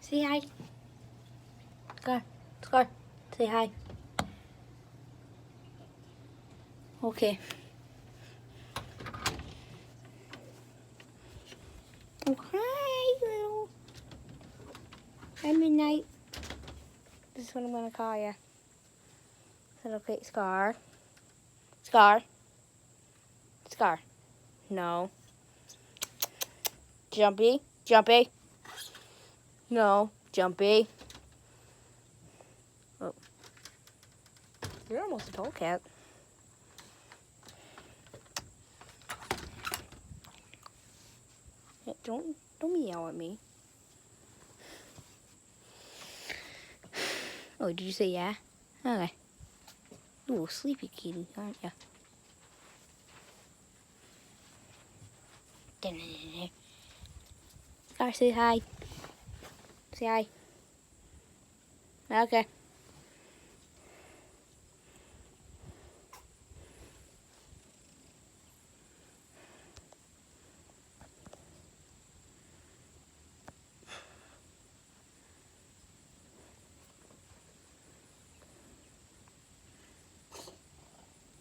Say hi. Scar. Scar. Say hi. Okay. Oh, hi, little. Hi, Midnight. This is what I'm gonna call you. Is that okay? Scar. Scar. Scar. No. Jumpy. Jumpy. No. Jumpy. Oh. You're almost a tall cat. Yeah, don't meow at me. Oh, did you say yeah? Okay. Ooh, sleepy kitty, aren't you? Scar, say hi. Say hi. Okay.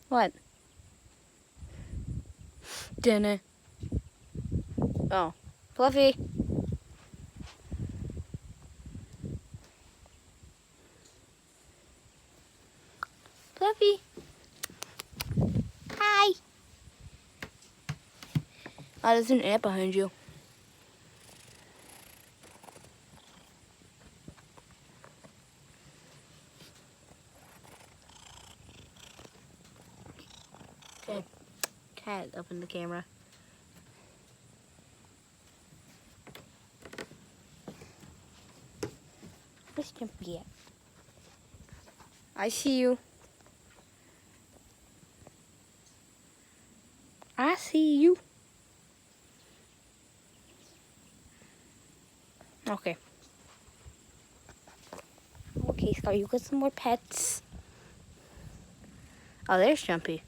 What? Dinner. Oh. Fluffy. Fluffy. Hi. Oh, there's an ant behind you. Okay. Cat up in the camera. Where's Jumpy at? I see you. I see you. Okay. Okay, Scar, you got some more pets. Oh, there's Jumpy.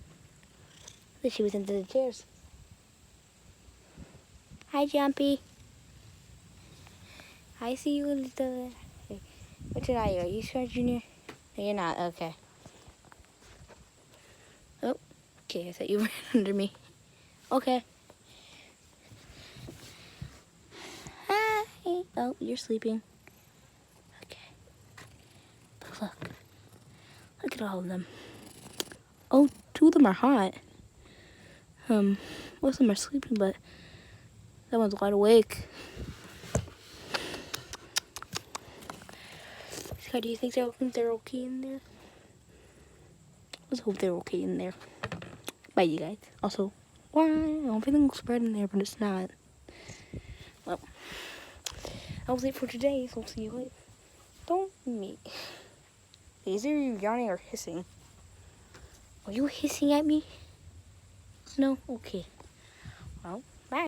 Look, she was into the chairs. Hi, Jumpy. I see you in the... Which one are you? Are you Scar Jr.? No, you're not. Okay. Oh, okay. I thought you were under me. Okay. Hi. Oh, you're sleeping. Okay. But look. Look at all of them. Oh, two of them are hot. Most of them are sleeping, but that one's wide awake. Sky, do you think they're okay in there? Let's hope they're okay in there. Bye, you guys. Also, why? Everything looks bright in there, but it's not. Well, that was it for today, so we'll see you later. Don't me. Is either you yawning or hissing? Are you hissing at me? No? Okay. Well.